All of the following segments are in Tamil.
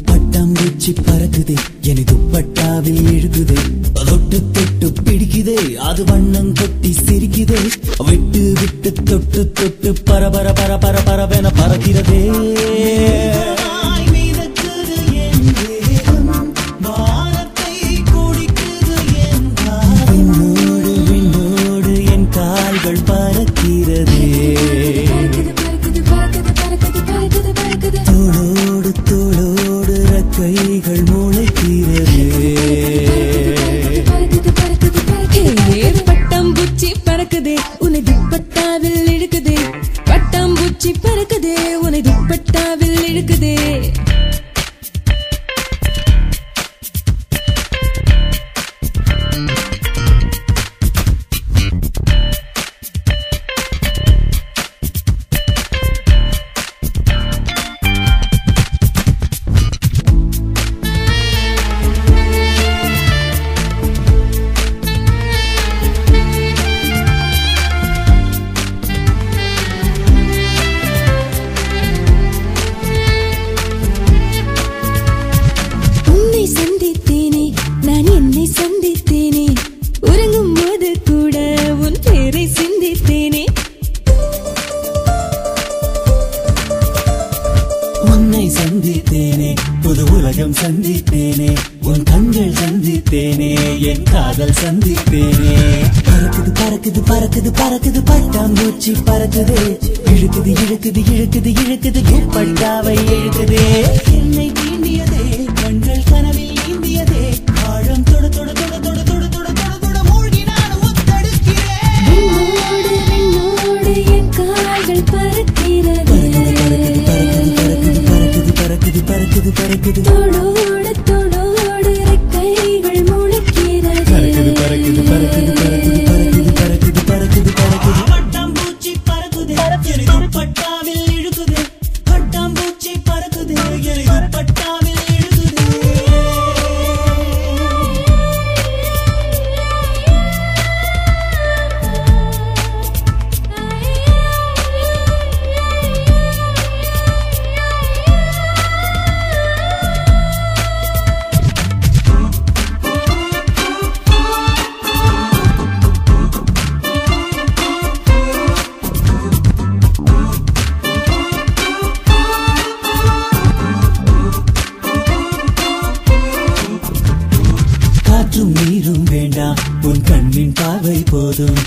பட்டாம்பூச்சி பறக்குதே என்னை துப்பட்டாவில் இழுக்குதே தொட்டு தொட்டு பிடிக்குதே அது வண்ணம் கொட்டி சிரிக்குதே விட்டு விட்டு தொட்டு தொட்டு பரபர பரபர பரவென பறக்கிறதே விண்ணோடு விண்ணோடு என் கால்கள் பறக்கிறதே தோளோடு தோளோடு கைகள் முளைக்கிறதே பட்டாம்பூச்சி பறக்குதே உன்னை துப்பட்டாவில் இழுக்குதே பட்டாம்பூச்சி பறக்குதே உன்னை துப்பட்டாவில் இழுக்குதே சந்தித்தேனே நான் என்னை சந்தித்தேனே உறங்கும் போது கூட உன் பேரை சிந்தித்தேனே உன்னை சந்தித்தேனே புது உலகம் சந்தித்தேனே உன் கண்கள் சந்தித்தேனே என் காதல் சந்தித்தேனே பறக்குது பறக்குது பறக்குது பறக்குது பட்டாம்பூச்சி பறக்குதே இழுக்குது இழுக்குது இழுக்குது இழுக்குது துப்பட்டாவை இழுக்குதே என்னை தீண்டியதே கண்கள் கனவில் நீந்தியதே ஆழம் தொட தொட தொட தொட தொட தொட தொட தொட மூழ்கி நான் ஒத்தடுக்கிறேன் விண்ணோடு என் கால்கள் பறக்கிறதே பறக்குது பறக்குது பறக்குது பறக்குது தோளோடு தோளோடு கைகள் முளைக்கிறதே பறக்குது பறக்குது பறக்குது பறக்குது பறக்குது பறக்குது பறக்குது பட்டாம்பூச்சி பறக்குதே என்னை துப்பட்டாவில் இழுக்குதே பட்டாம்பூச்சி பறக்குதே என்னை துப்பட்டாவில் இழுக்குதே காற்றும் நீரும் வேண்டாம் உன் கண்ணின் பார்வை போதும்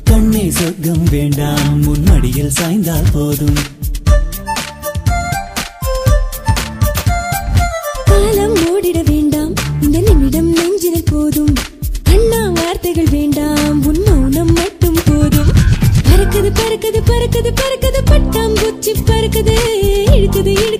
கண்ணே சொர்க்கம் வேண்டாம் உன் மடியில் சாய்ந்தால் போதும் காலம் ஓடிட வேண்டாம் இந்த நிமிடம் நெஞ்சினில் போதும் அண்ணா வார்த்தைகள் வேண்டாம் உன் மௌனம் மட்டும் போதும் பறக்குது பறக்குது பறக்குது பறக்குது பட்டாம்பூச்சி பறக்குது இழுக்குது இழுக்குது